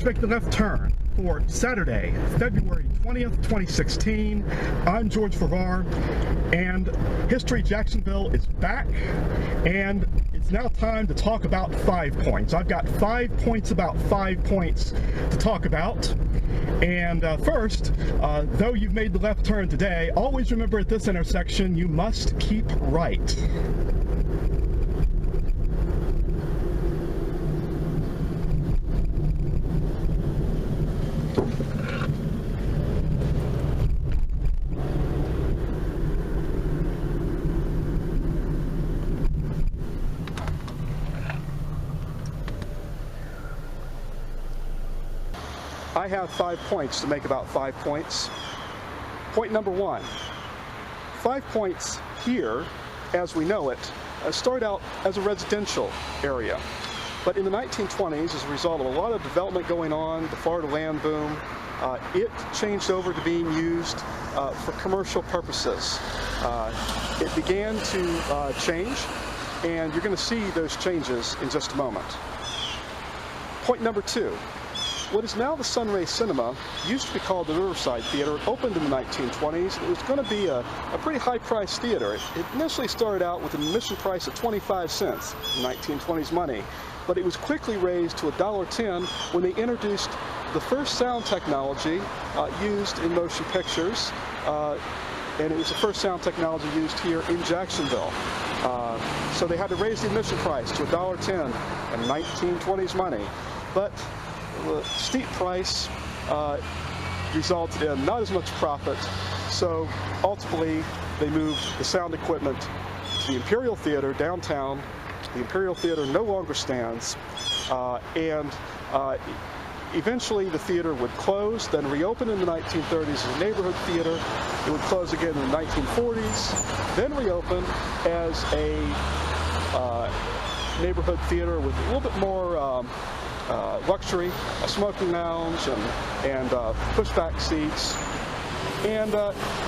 to make the left turn for Saturday, February 20th, 2016. I'm George Farrar, and History Jacksonville is back, and it's now time to talk about 5 points. I've got 5 points about 5 points to talk about. And first, though you've made the left turn today, always remember at this intersection, you must keep right. I have 5 points to make about 5 points. Point number 1. 5 points here, as we know it, started out as a residential area. But in the 1920s, as a result of a lot of development going on, the Florida land boom, it changed over to being used for commercial purposes. It began to change, and you're going to see those changes in just a moment. Point number 2. What is now the Sunray Cinema used to be called the Riverside Theater. It opened in the 1920s. It was going to be a pretty high-priced theater. It initially started out with an admission price of 25 cents in 1920s money, but it was quickly raised to $1.10 when they introduced the first sound technology used in motion pictures, and it was the first sound technology used here in Jacksonville. So they had to raise the admission price to $1.10 in 1920s money, but the steep price resulted in not as much profit, so ultimately they moved the sound equipment to the Imperial Theater downtown. The Imperial Theater no longer stands, and eventually the theater would close, then reopen in the 1930s as a neighborhood theater. It would close again in the 1940s, then reopen as a neighborhood theater with a little bit more luxury, a smoking lounge, and pushback seats. And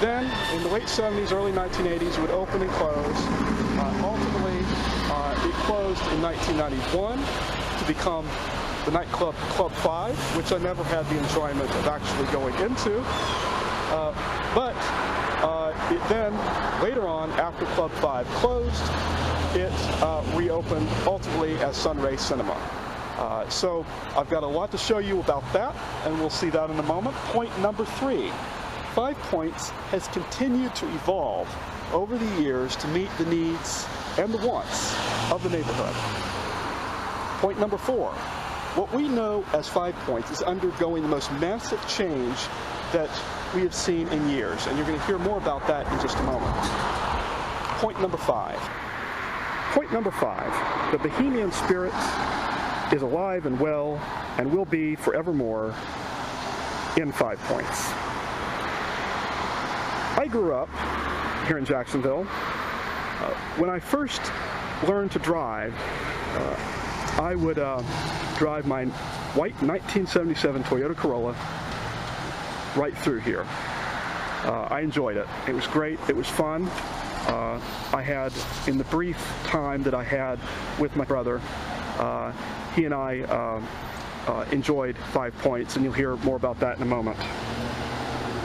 then in the late 70s, early 1980s, it would open and close. Ultimately, it closed in 1991 to become the nightclub Club 5, which I never had the enjoyment of actually going into. But it then, later on, after Club 5 closed, it reopened ultimately as Sunray Cinema. So I've got a lot to show you about that, and we'll see that in a moment. Point number 3. 5 Points has continued to evolve over the years to meet the needs and the wants of the neighborhood. Point number 4. What we know as 5 Points is undergoing the most massive change that we have seen in years, and you're going to hear more about that in just a moment. Point number 5. Point number 5. The Bohemian spirit is alive and well and will be forevermore in 5 Points. I grew up here in Jacksonville. When I first learned to drive, I would drive my white 1977 Toyota Corolla right through here. I enjoyed it. It was great. It was fun. I had, in the brief time that I had with my brother, he and I enjoyed 5 Points, and you'll hear more about that in a moment.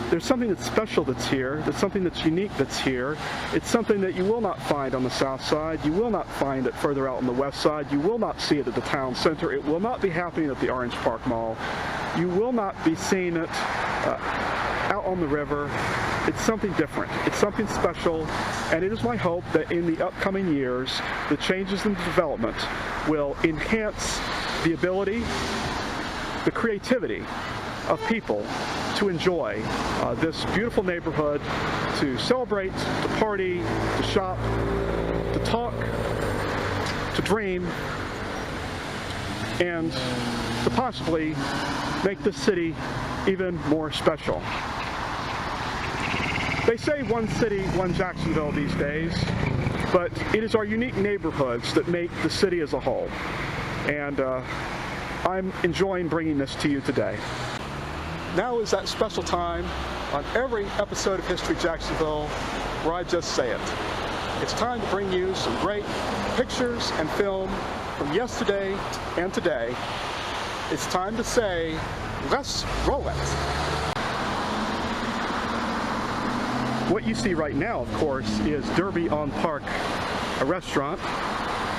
There's something that's special that's here. There's something that's unique that's here. It's something that you will not find on the south side. You will not find it further out on the west side. You will not see it at the town center. It will not be happening at the Orange Park Mall. You will not be seeing it out on the river. It's something different. It's something special, and it is my hope that in the upcoming years, the changes in development will enhance the ability, the creativity of people to enjoy this beautiful neighborhood, to celebrate, to party, to shop, to talk, to dream, and to possibly make this city even more special. They say one city, one Jacksonville these days, but it is our unique neighborhoods that make the city as a whole. And I'm enjoying bringing this to you today. Now is that special time on every episode of History Jacksonville where I just say it. It's time to bring you some great pictures and film from yesterday and today it's time to say, let's roll it. What you see right now, of course, is Derby on Park, a restaurant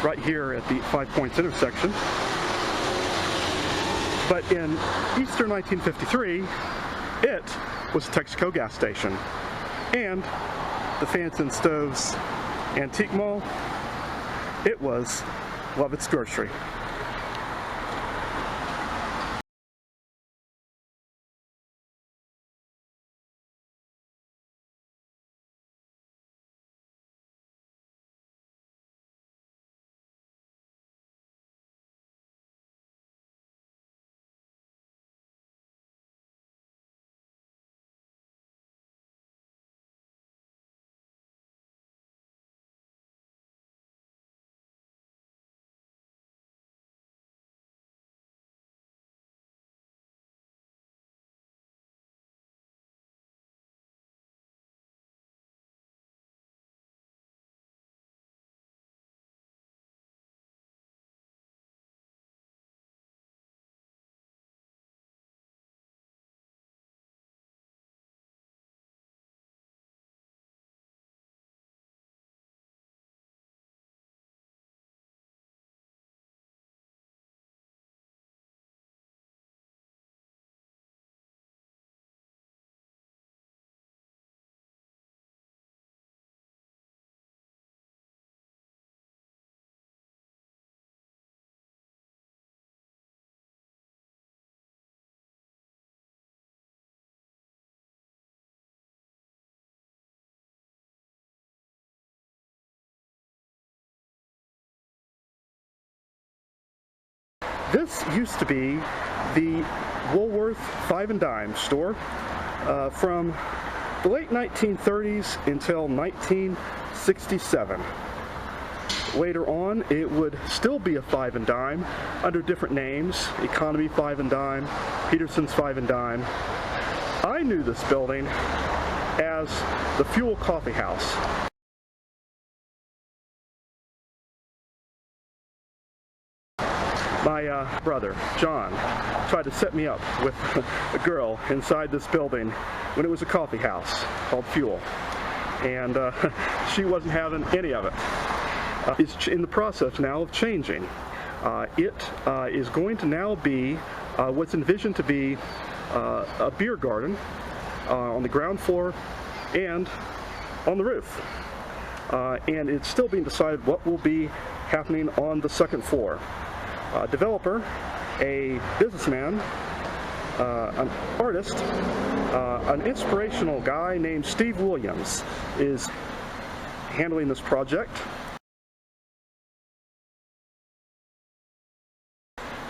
right here at the 5 Points intersection. But in Easter 1953, it was a Texaco gas station. And the Fans and Stoves Antique Mall, it was Lovett's Grocery. This used to be the Woolworth Five and Dime store from the late 1930s until 1967. Later on, it would still be a Five and Dime under different names: Economy Five and Dime, Peterson's Five and Dime. I knew this building as the Fuel Coffee House. My brother, John, tried to set me up with a girl inside this building when it was a coffee house called Fuel. And she wasn't having any of it. It's in the process now of changing. It is going to now be what's envisioned to be a beer garden on the ground floor and on the roof. And it's still being decided what will be happening on the second floor. A developer, a businessman, an artist, an inspirational guy named Steve Williams is handling this project.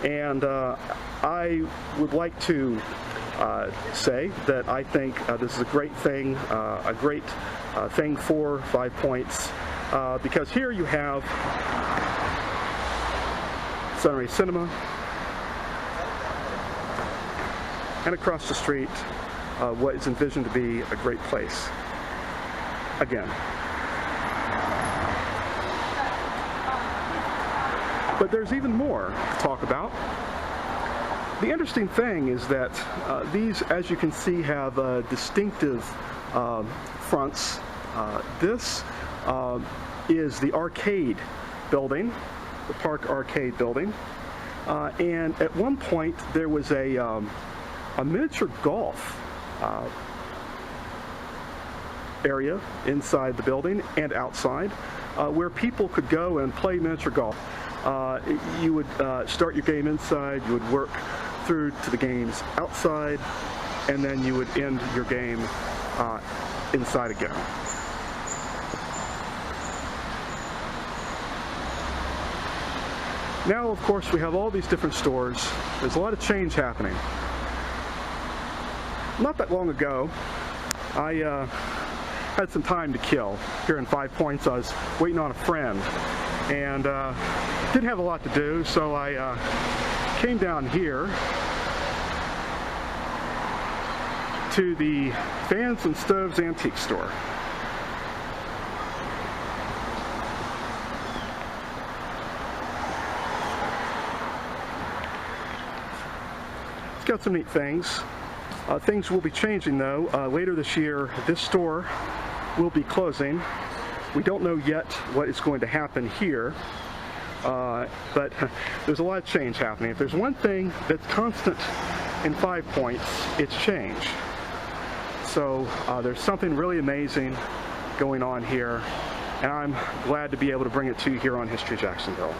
And I would like to say that I think this is a great thing for 5 Points, because here you have Sunray Cinema, and across the street, what is envisioned to be a great place. Again. But there's even more to talk about. The interesting thing is that these, as you can see, have distinctive fronts. This is the arcade building, the Park Arcade building, and at one point there was a miniature golf area inside the building and outside where people could go and play miniature golf. You would start your game inside, you would work through to the games outside, and then you would end your game inside again. Now, of course, we have all these different stores. There's a lot of change happening. Not that long ago, I had some time to kill here in 5 Points. I was waiting on a friend and didn't have a lot to do, so I came down here to the Fans and Stoves Antique Store. got some neat things. Things will be changing though. Later this year, this store will be closing. We don't know yet what is going to happen here, but there's a lot of change happening. If there's one thing that's constant in 5 Points, it's change. So there's something really amazing going on here, and I'm glad to be able to bring it to you here on History Jacksonville.